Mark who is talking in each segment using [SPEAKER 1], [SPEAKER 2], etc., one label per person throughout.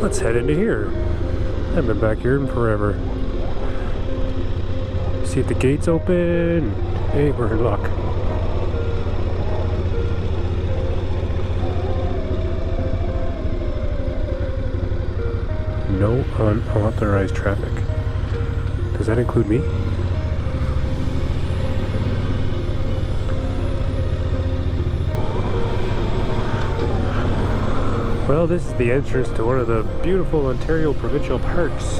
[SPEAKER 1] Let's head into here. I've been back here in forever. See if the gate's open. Hey, we're in luck. No unauthorized traffic. Does that include me? Well, this is the entrance to one of the beautiful Ontario provincial parks.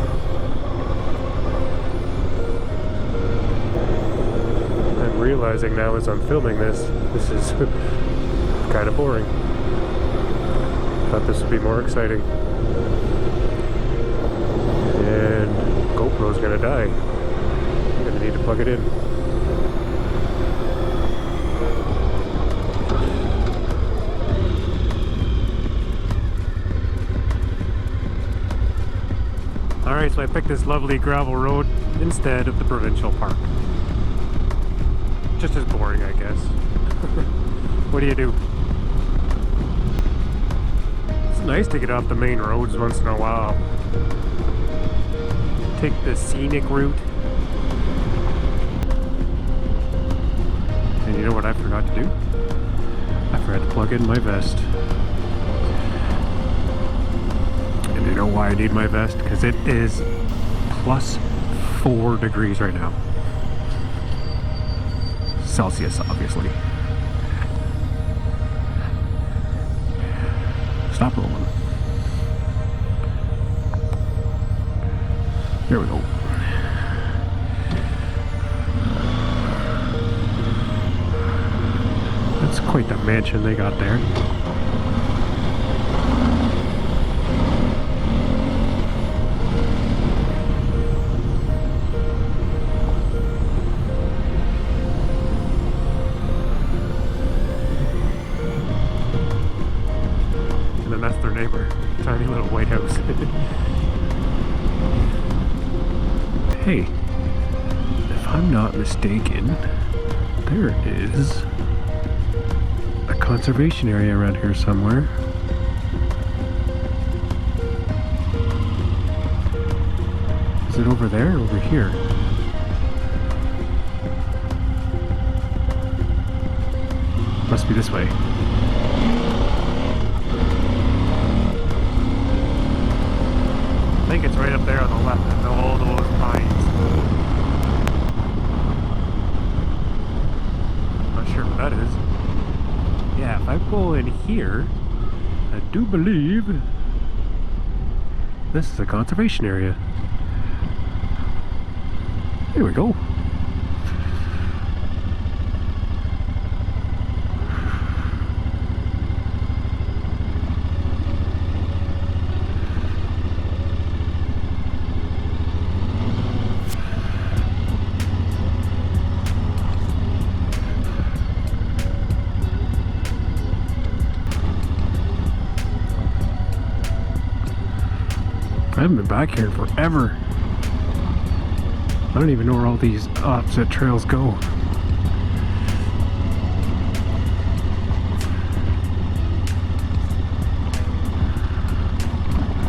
[SPEAKER 1] I'm realizing now as I'm filming this is kind of boring. Thought this would be more exciting. And GoPro's gonna die. I'm gonna need to plug it in. Alright, so I picked this lovely gravel road instead of the provincial park. Just as boring, I guess. What do you do? It's nice to get off the main roads once in a while. Take the scenic route. And you know what I forgot to do? I forgot to plug in my vest. And you know why I need my vest? Because it is plus 4 degrees right now. Celsius, obviously. Stop rolling. There we go. That's quite the mansion they got there. And then that's their neighbor. Tiny little white house. Hey, if I'm not mistaken, there is a conservation area around here somewhere. Is it over there or over here? Must be this way. I think it's right up there on the left, and all those pines. Not sure what that is. Yeah, if I go in here, I do believe this is a conservation area. Here we go. I haven't been back here in forever. I don't even know where all these opposite trails go.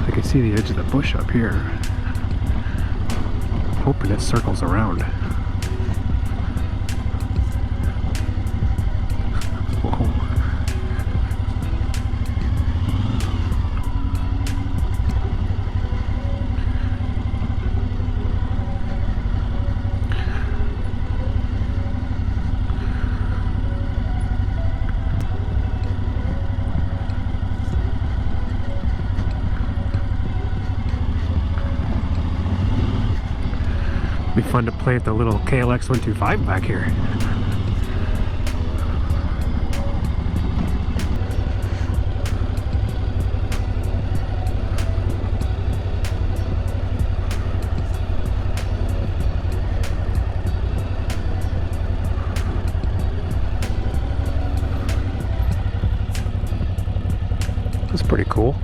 [SPEAKER 1] I can see the edge of the bush up here. Hoping it circles around. Whoa. Be fun to play with the little KLX 125 back here. That's pretty cool.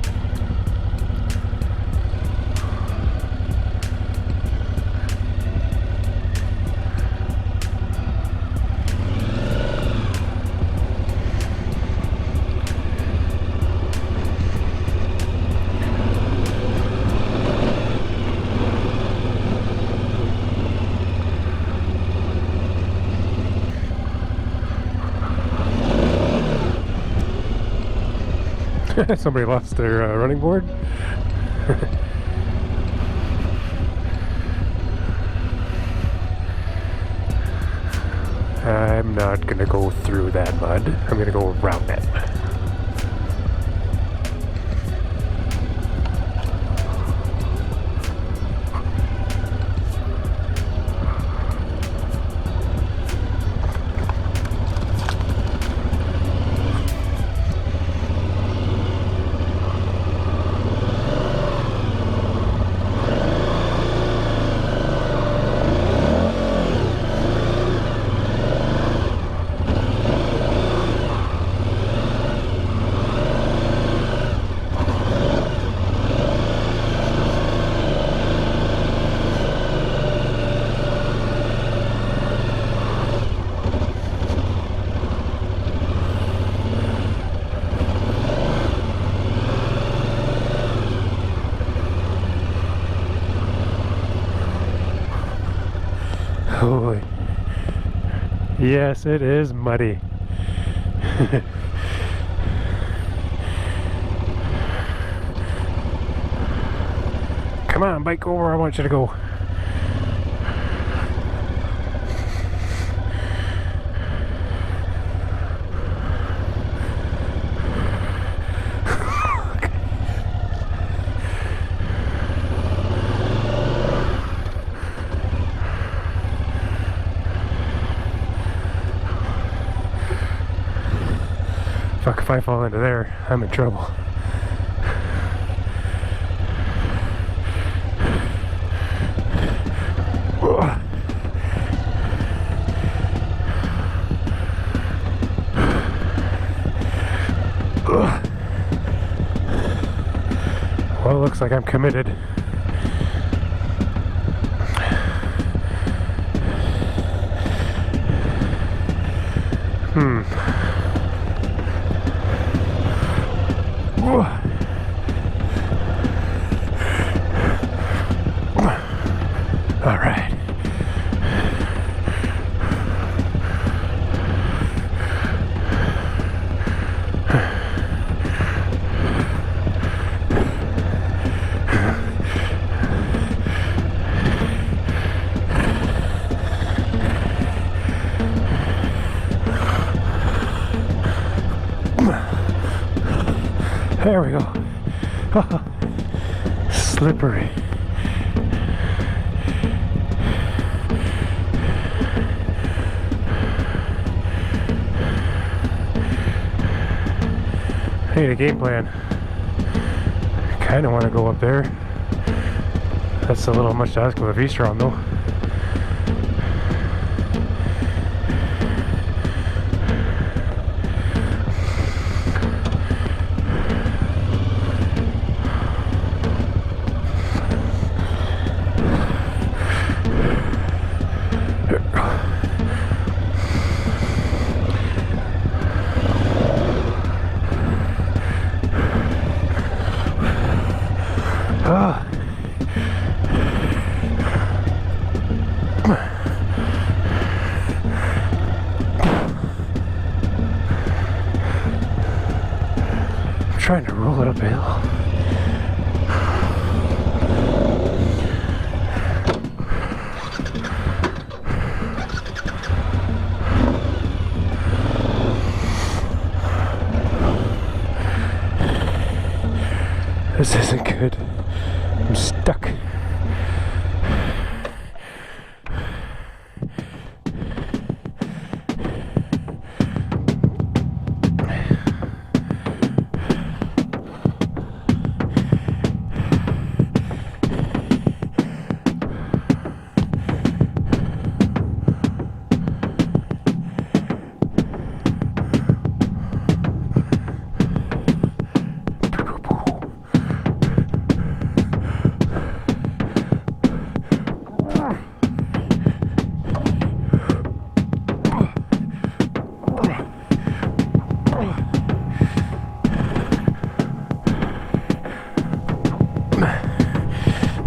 [SPEAKER 1] Somebody lost their running board. I'm not gonna go through that mud. I'm gonna go around it. Holy. Yes, it is muddy. Come on, bike over, I want you to go. Fuck, if I fall into there, I'm in trouble. Well, it looks like I'm committed. All right. There we go. Slippery. I need a game plan. I kind of want to go up there. That's a little much to ask of a VStrom though. Trying to roll it up a hill. This isn't good. I'm stuck.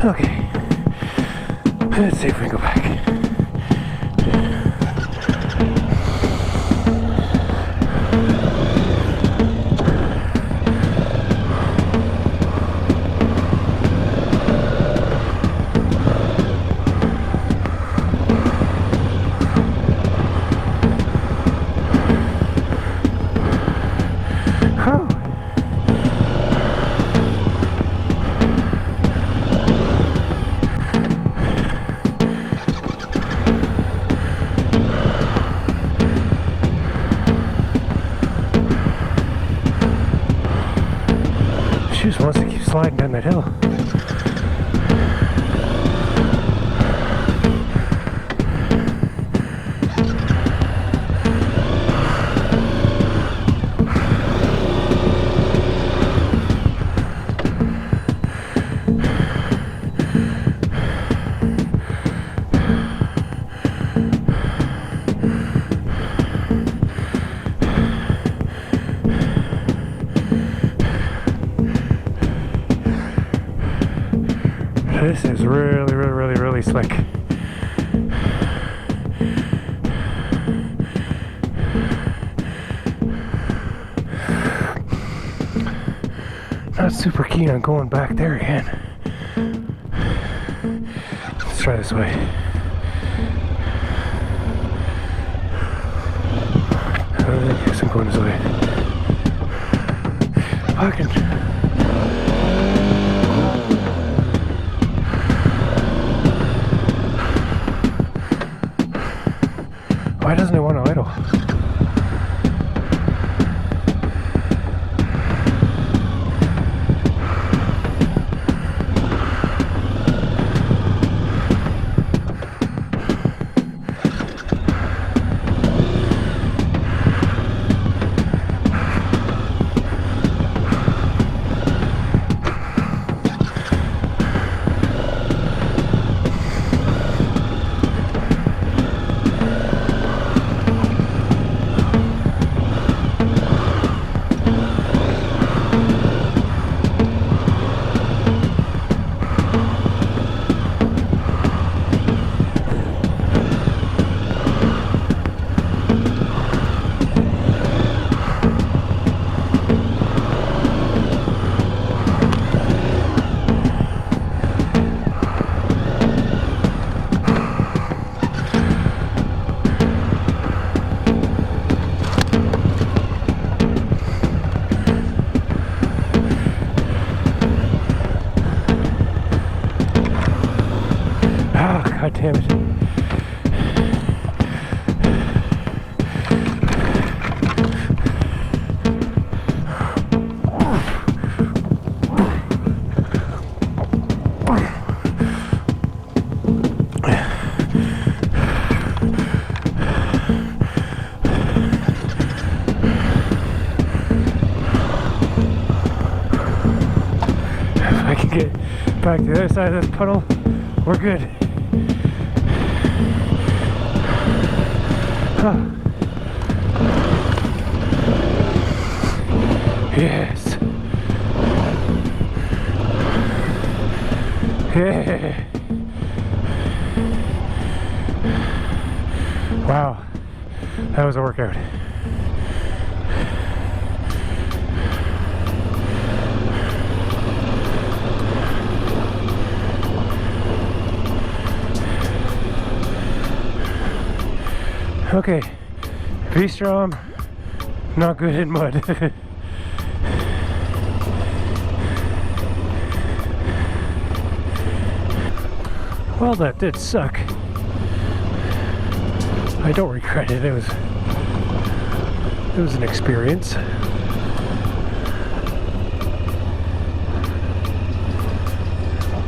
[SPEAKER 1] Okay, let's see if we can go back. She just wants to keep sliding down that hill. This is really slick. Not super keen on going back there again. Let's try this way. I guess I'm going this way. Fucking. Why doesn't it want to idle? God damn it. If I can get back to the other side of this puddle, we're good. Yes. Yeah. Wow. That was a workout. Okay, VStrom, not good in mud. Well, that did suck. I don't regret it. It was an experience.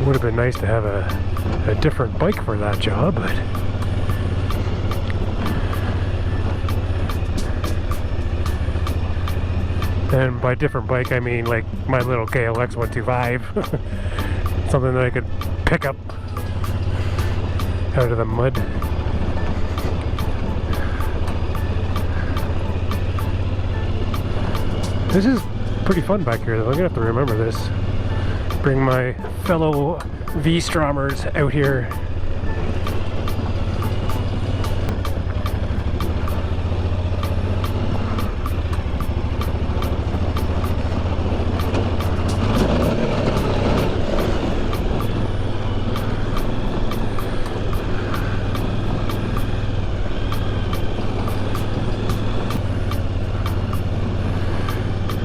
[SPEAKER 1] Would have been nice to have a different bike for that job, but and by different bike, I mean like my little KLX 125. Something that I could pick up out of the mud. This is pretty fun back here though. I'm gonna have to remember this. Bring my fellow VStromers out here.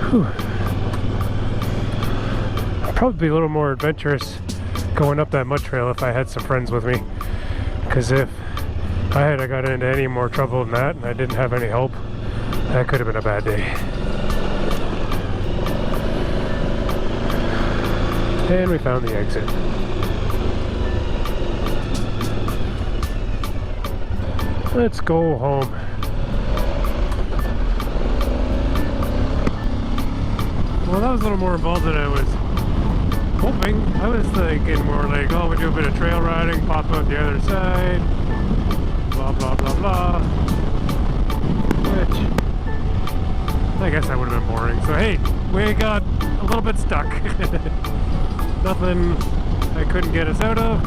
[SPEAKER 1] Whew. I'd probably be a little more adventurous going up that mud trail if I had some friends with me, because if I had got into any more trouble than that and I didn't have any help, that could have been a bad day. And we found the exit. Let's go home. Well, that was a little more involved than I was hoping. I was thinking more like, oh, we do a bit of trail riding, pop out the other side, blah, blah, blah, blah. Which, I guess that would have been boring. So, hey, we got a little bit stuck. Nothing I couldn't get us out of.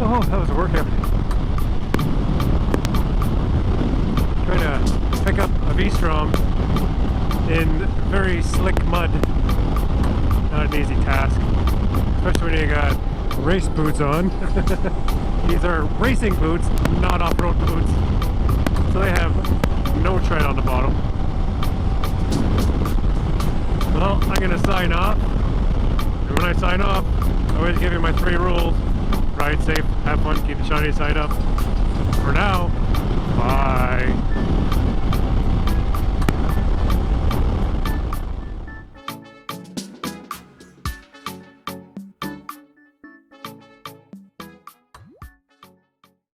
[SPEAKER 1] Oh, that was a workout. Trying to pick up a VStrom in very slick mud. Not an easy task, especially when you got race boots on. These are racing boots, not off-road boots. So they have no tread on the bottom. Well, I'm gonna sign off. And when I sign off, I always give you my 3 rules. Ride safe, have fun, keep the shiny side up. For now, bye.